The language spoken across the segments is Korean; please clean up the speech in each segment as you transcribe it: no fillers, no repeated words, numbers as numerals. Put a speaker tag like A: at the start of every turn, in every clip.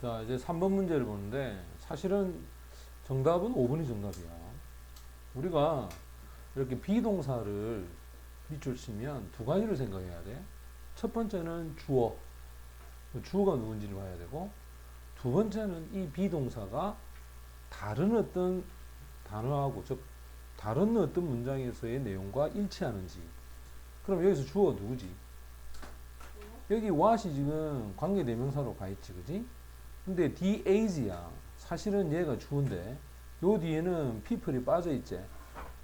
A: 자, 이제 3번 문제를 보는데 사실은 정답은 5번이 정답이야. 우리가 이렇게 비동사를 밑줄 치면 두 가지를 생각해야 돼. 첫 번째는 주어, 주어가 누군지를 봐야 되고, 두 번째는 이 비동사가 다른 어떤 단어하고, 즉 다른 어떤 문장에서의 내용과 일치하는지. 그럼 여기서 주어 누구지? 여기 what이 지금 관계대명사로 가 있지, 그지? 근데 DAs야. 사실은 얘가 주어인데 요 뒤에는 people이 빠져 있지.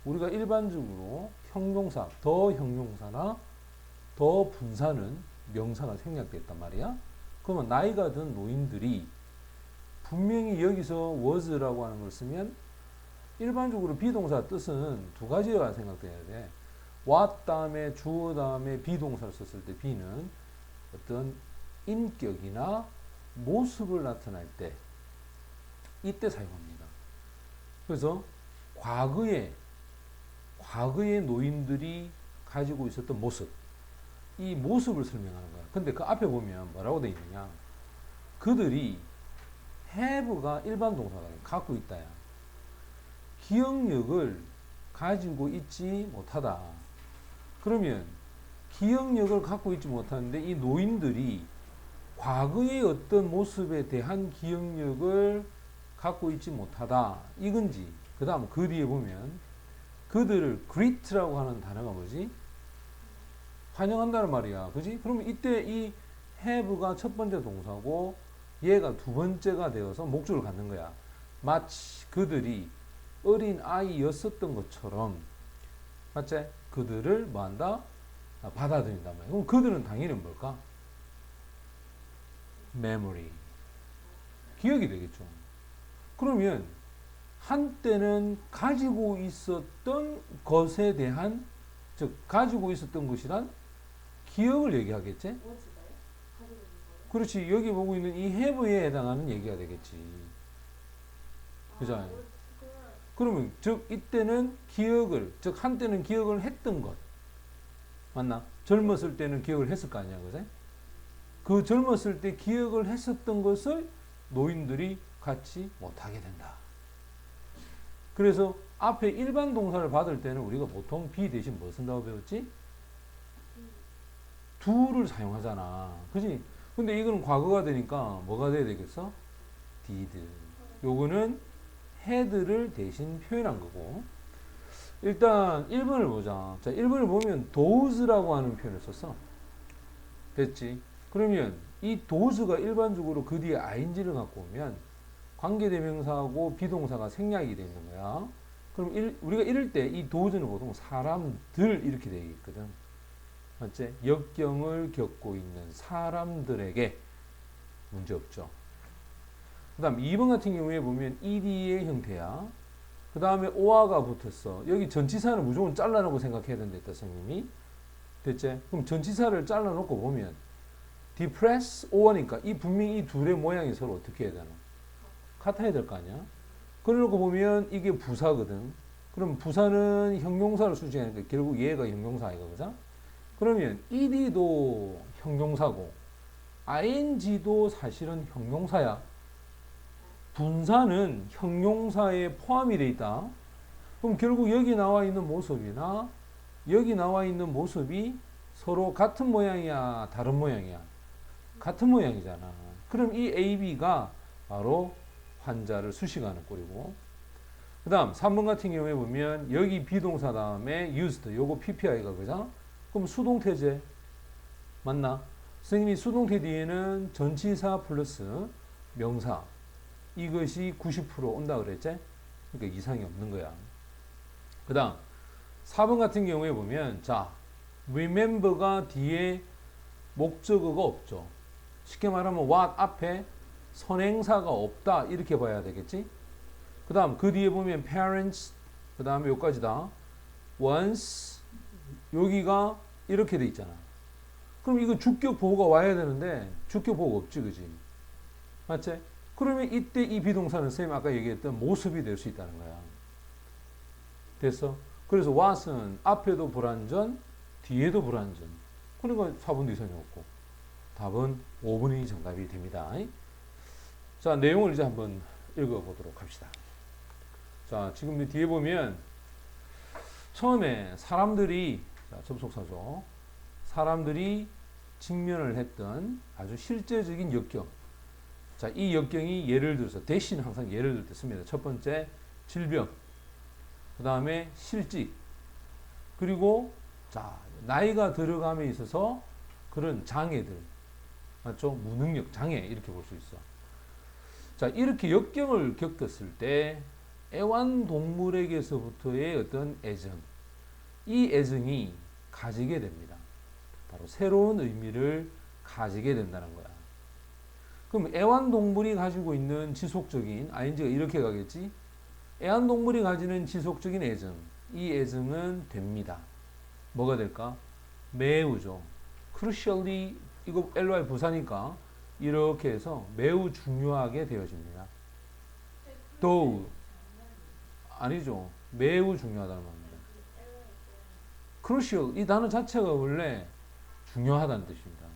A: 우리가 일반적으로 형용사, 더 형용사나 더 분사는 명사가 생략되어 있단 말이야. 그러면 나이가 든 노인들이 분명히 여기서 was라고 하는 걸 쓰면 일반적으로 비동사 뜻은 두 가지가 생각돼야 돼. what 다음에 주어 다음에 비동사를 썼을 때 B는 어떤 인격이나 모습을 나타낼 때 이때 사용합니다. 그래서 과거의 노인들이 가지고 있었던 모습, 이 모습을 설명하는 거야. 근데 그 앞에 보면 뭐라고 돼 있느냐? 그들이 have가 일반 동사가 갖고 있다야. 기억력을 가지고 있지 못하다. 그러면 기억력을 갖고 있지 못하는데 이 노인들이 과거의 어떤 모습에 대한 기억력을 갖고 있지 못하다. 이건지. 그 다음 그 뒤에 보면 그들을 greet라고 하는 단어가 뭐지? 환영한다는 말이야. 그지? 그러면 이때 이 have가 첫 번째 동사고 얘가 두 번째가 되어서 목적을 갖는 거야. 마치 그들이 어린 아이였었던 것처럼, 맞지? 그들을 뭐한다? 받아들인단 말이야. 그럼 그들은 당연히 뭘까? memory. 기억이 되겠죠. 그러면 한때는 가지고 있었던 것에 대한, 즉 가지고 있었던 것이란 기억을 얘기하겠지? 그렇지. 여기 보고 있는 이 have에 해당하는 얘기가 되겠지. 그죠? 그러면 즉 이때는 기억을, 즉 한때는 기억을 했던 것, 맞나? 젊었을 때는 기억을 했을 거 아니야, 그제? 그 젊었을 때 기억을 했었던 것을 노인들이 갖지 못하게 된다. 그래서 앞에 일반 동사를 받을 때는 우리가 보통 be 대신 뭐 쓴다고 배웠지? do를 사용하잖아. 그지? 근데 이거는 과거가 되니까 뭐가 돼야 되겠어? did. 요거는 had를 대신 표현한 거고. 일단 1번을 보자. 자, 1번을 보면 does라고 하는 표현을 썼어. 됐지? 그러면 이 does가 일반적으로 그 뒤에 ing를 갖고 오면 관계대명사하고 비동사가 생략이 되는 거야. 그럼 우리가 이럴 때 이 does는 보통 사람들 이렇게 되어 있거든. 맞지? 역경을 겪고 있는 사람들에게 문제 없죠. 그 다음 2번 같은 경우에 보면 ed의 형태야. 그 다음에 or가 붙었어. 여기 전치사는 무조건 잘라놓고 생각해야 된다, 선생님이. 됐지? 그럼 전치사를 잘라놓고 보면 depress, or니까 이 분명히 이 둘의 모양이 서로 어떻게 해야 되나? 같아야 될 거 아니야? 그러고 보면 이게 부사거든. 그럼 부사는 형용사를 수식하니까 결국 얘가 형용사 아이가, 그죠? 그러면 ed도 형용사고 ing도 사실은 형용사야. 분사는 형용사에 포함이 되어 있다. 그럼 결국 여기 나와 있는 모습이나 여기 나와 있는 모습이 서로 같은 모양이야, 다른 모양이야? 같은 모양이잖아. 그럼 이 AB가 바로 환자를 수식하는 꼴이고, 그 다음 3번 같은 경우에 보면 여기 비동사 다음에 used, 요거 PPI가 그죠? 그럼 수동태제 맞나? 선생님이 수동태 뒤에는 전치사 플러스 명사, 이것이 90% 온다 그랬지? 그러니까 이상이 없는 거야. 그 다음 4번 같은 경우에 보면 자, remember가 뒤에 목적어가 없죠. 쉽게 말하면 what 앞에 선행사가 없다 이렇게 봐야 되겠지? 그 다음 그 뒤에 보면 parents, 그 다음에 여기까지다. once, 여기가 이렇게 돼 있잖아. 그럼 이거 주격 보호가 와야 되는데 주격 보호가 없지, 그지? 맞지? 그러면 이때 이 비동사는 쌤이 아까 얘기했던 모습이 될 수 있다는 거야. 됐어? 그래서 what은 앞에도 불완전, 뒤에도 불완전. 그러니까 4번도 이상이 없고 답은 5번이 정답이 됩니다. 자, 내용을 이제 한번 읽어보도록 합시다. 자, 지금 뒤에 보면 처음에 사람들이, 자, 접속사죠. 사람들이 직면을 했던 아주 실제적인 역경. 자, 이 역경이 예를 들어서, 대신 항상 예를 들 때 씁니다. 첫 번째, 질병. 그 다음에 실직. 그리고, 자, 나이가 들어감에 있어서 그런 장애들. 맞죠? 무능력, 장애. 이렇게 볼 수 있어. 자, 이렇게 역경을 겪었을 때 애완동물에게서부터의 어떤 애정, 이 애정이 가지게 됩니다. 바로 새로운 의미를 가지게 된다는 거야. 그럼 애완동물이 가지고 있는 지속적인, ing가 이렇게 가겠지? 애완동물이 가지는 지속적인 애정, 이 애정은 됩니다. 뭐가 될까? 매우죠. crucially, 이거 ly 부사니까 이렇게 해서 매우 중요하게 되어집니다. though, 아니죠. 매우 중요하다는 말입니다. crucial, 이 단어 자체가 원래 중요하다는 뜻입니다.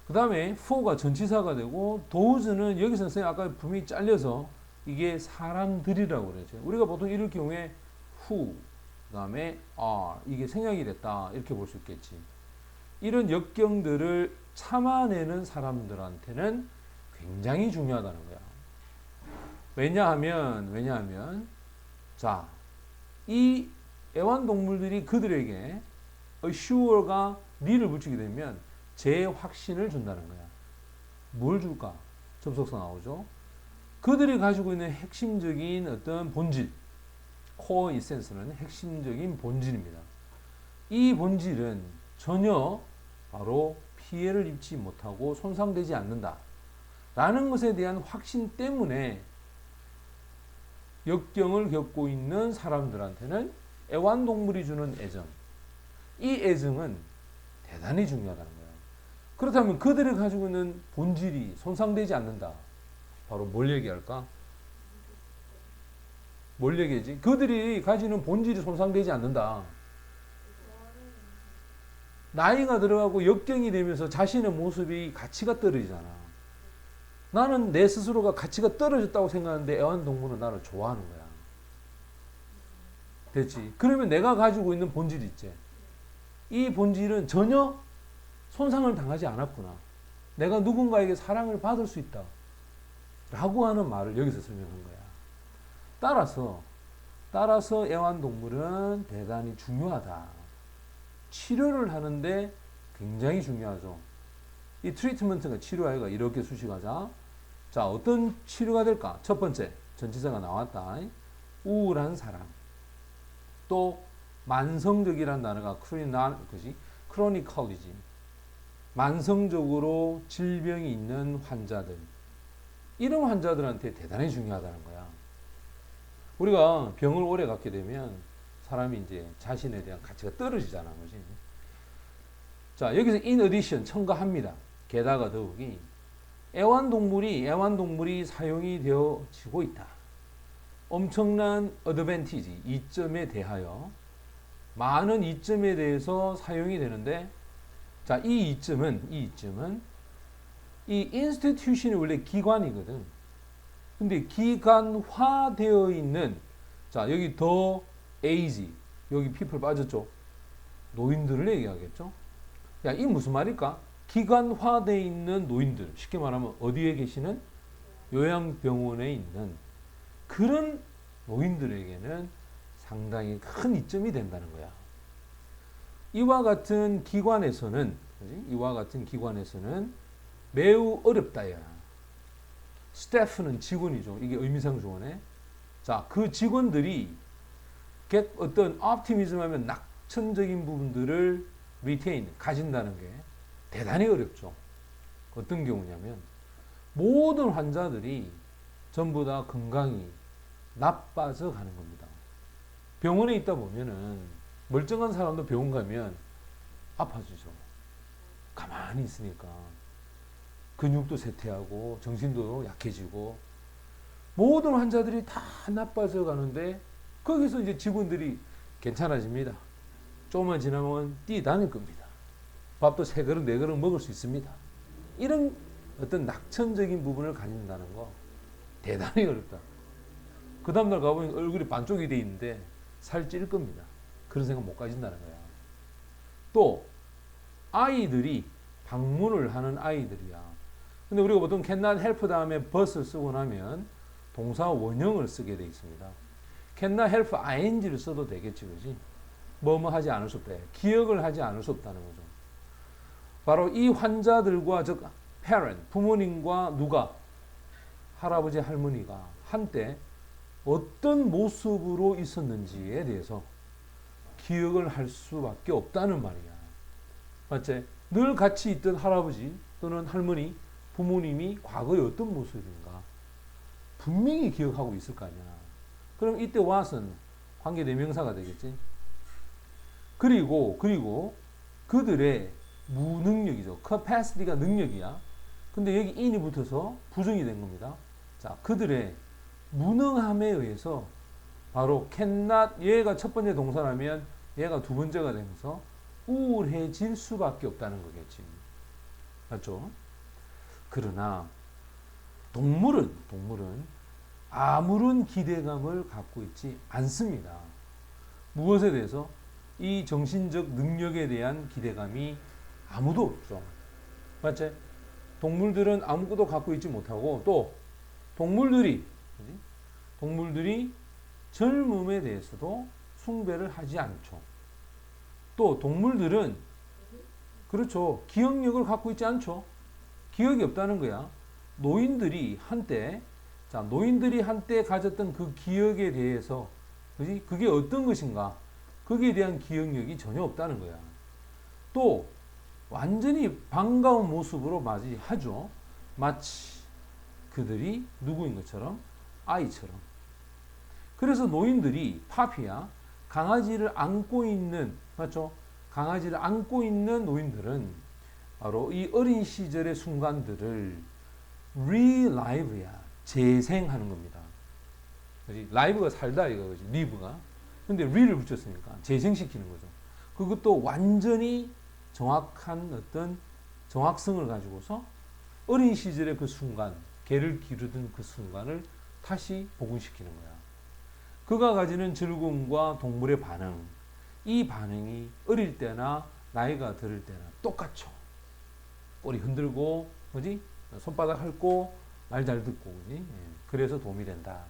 A: 그 다음에 for가 전치사가 되고 thouse는 여기서 선생님 아까 분명히 잘려서 이게 사람들이라고 그러죠. 우리가 보통 이럴 경우에 who, 그 다음에 are, 이게 생략이 됐다 이렇게 볼 수 있겠지. 이런 역경들을 참아내는 사람들한테는 굉장히 중요하다는 거야. 왜냐하면 자, 이 애완동물들이 그들에게 assure가 니를 붙이게 되면 재확신을 준다는 거야. 뭘 줄까? 접속사 나오죠. 그들이 가지고 있는 핵심적인 어떤 본질, core essence는 핵심적인 본질입니다. 이 본질은 전혀 바로 피해를 입지 못하고 손상되지 않는다 라는 것에 대한 확신 때문에 역경을 겪고 있는 사람들한테는 애완동물이 주는 애정, 이 애정은 대단히 중요하다는 거예요. 그렇다면 그들이 가지고 있는 본질이 손상되지 않는다. 바로 뭘 얘기할까? 뭘 얘기하지? 그들이 가지는 본질이 손상되지 않는다. 나이가 들어가고 역경이 되면서 자신의 모습이 가치가 떨어지잖아. 나는 내 스스로가 가치가 떨어졌다고 생각하는데 애완동물은 나를 좋아하는 거야. 됐지? 그러면 내가 가지고 있는 본질 있지? 이 본질은 전혀 손상을 당하지 않았구나. 내가 누군가에게 사랑을 받을 수 있다. 라고 하는 말을 여기서 설명한 거야. 따라서 애완동물은 대단히 중요하다. 치료를 하는데 굉장히 중요하죠. 이 트리트먼트가 치료하기가 이렇게 수식하자. 자, 어떤 치료가 될까? 첫 번째, 전치사가 나왔다. 우울한 사람. 또 만성적이라는 단어가 크로니컬리즘. 만성적으로 질병이 있는 환자들. 이런 환자들한테 대단히 중요하다는 거야. 우리가 병을 오래 갖게 되면 사람이 이제 자신에 대한 가치가 떨어지잖아. 그지? 자, 여기서 in addition 첨가합니다. 게다가 더욱이 애완동물이 사용이 되어지고 있다. 엄청난 어드밴티지, 이점에 대하여 많은 이점에 대해서 사용이 되는데, 자, 이 이점은 이 인스티튜션이 원래 기관이거든. 근데 기관화되어 있는, 자, 여기 더 에이지, 여기 people 빠졌죠? 노인들을 얘기하겠죠? 야, 이 무슨 말일까? 기관화되어 있는 노인들, 쉽게 말하면 어디에 계시는? 요양병원에 있는 그런 노인들에게는 상당히 큰 이점이 된다는 거야. 이와 같은 기관에서는 매우 어렵다야. 스태프는 직원이죠. 이게 의미상 조언에. 자, 그 직원들이 어떤 optimism 하면 낙천적인 부분들을 가진다는 게 대단히 어렵죠. 어떤 경우냐면 모든 환자들이 전부 다 건강이 나빠져 가는 겁니다. 병원에 있다 보면은 멀쩡한 사람도 병원 가면 아파지죠. 가만히 있으니까 근육도 쇠퇴하고 정신도 약해지고 모든 환자들이 다 나빠져 가는데 거기서 이제 직원들이 괜찮아집니다. 조금만 지나면 뛰다닐 겁니다. 밥도 3그릇, 4그릇 먹을 수 있습니다. 이런 어떤 낙천적인 부분을 가진다는 거 대단히 어렵다. 그 다음날 가보니 얼굴이 반쪽이 돼 있는데 살 찔 겁니다. 그런 생각 못 가진다는 거야. 또 아이들이 방문을 하는 아이들이야. 근데 우리가 보통 cannot help 다음에 but을 쓰고 나면 동사 원형을 쓰게 돼 있습니다. cannot help ing를 써도 되겠지, 그지? 뭐뭐 하지 않을 수 없다. 기억을 하지 않을 수 없다는 거죠. 바로 이 환자들과 즉 parent, 부모님과 누가 할아버지 할머니가 한때 어떤 모습으로 있었는지에 대해서 기억을 할 수밖에 없다는 말이야. 맞지? 늘 같이 있던 할아버지 또는 할머니, 부모님이 과거에 어떤 모습인가 분명히 기억하고 있을 거 아니야. 그럼 이때 what은 관계대명사가 되겠지. 그리고 그들의 무능력이죠. capacity가 능력이야. 근데 여기 in이 붙어서 부정이 된 겁니다. 자, 그들의 무능함에 의해서 바로 cannot, 얘가 첫 번째 동사라면 얘가 두 번째가 되면서 우울해질 수밖에 없다는 거겠지. 맞죠? 그러나 동물은 아무런 기대감을 갖고 있지 않습니다. 무엇에 대해서? 이 정신적 능력에 대한 기대감이 아무도 없죠. 맞지? 동물들은 아무것도 갖고 있지 못하고 또 동물들이 젊음에 대해서도 숭배를 하지 않죠. 또 동물들은 그렇죠. 기억력을 갖고 있지 않죠. 기억이 없다는 거야. 노인들이 한때 가졌던 그 기억에 대해서 그지? 그게 어떤 것인가? 거기에 대한 기억력이 전혀 없다는 거야. 또 완전히 반가운 모습으로 맞이하죠. 마치 그들이 누구인 것처럼 아이처럼. 그래서 노인들이 파피야 강아지를 안고 있는 맞죠? 강아지를 안고 있는 노인들은 바로 이 어린 시절의 순간들을 relive야 재생하는 겁니다. 그렇지? live가 살다 이거지. live가. 근데 re를 붙였으니까 재생시키는 거죠. 그것도 완전히 정확한 어떤 정확성을 가지고서 어린 시절의 그 순간, 개를 기르던 그 순간을 다시 복원시키는 거야. 그가 가지는 즐거움과 동물의 반응, 이 반응이 어릴 때나 나이가 들을 때나 똑같죠. 꼬리 흔들고, 그지? 손바닥 핥고, 말 잘 듣고, 그지? 그래서 도움이 된다.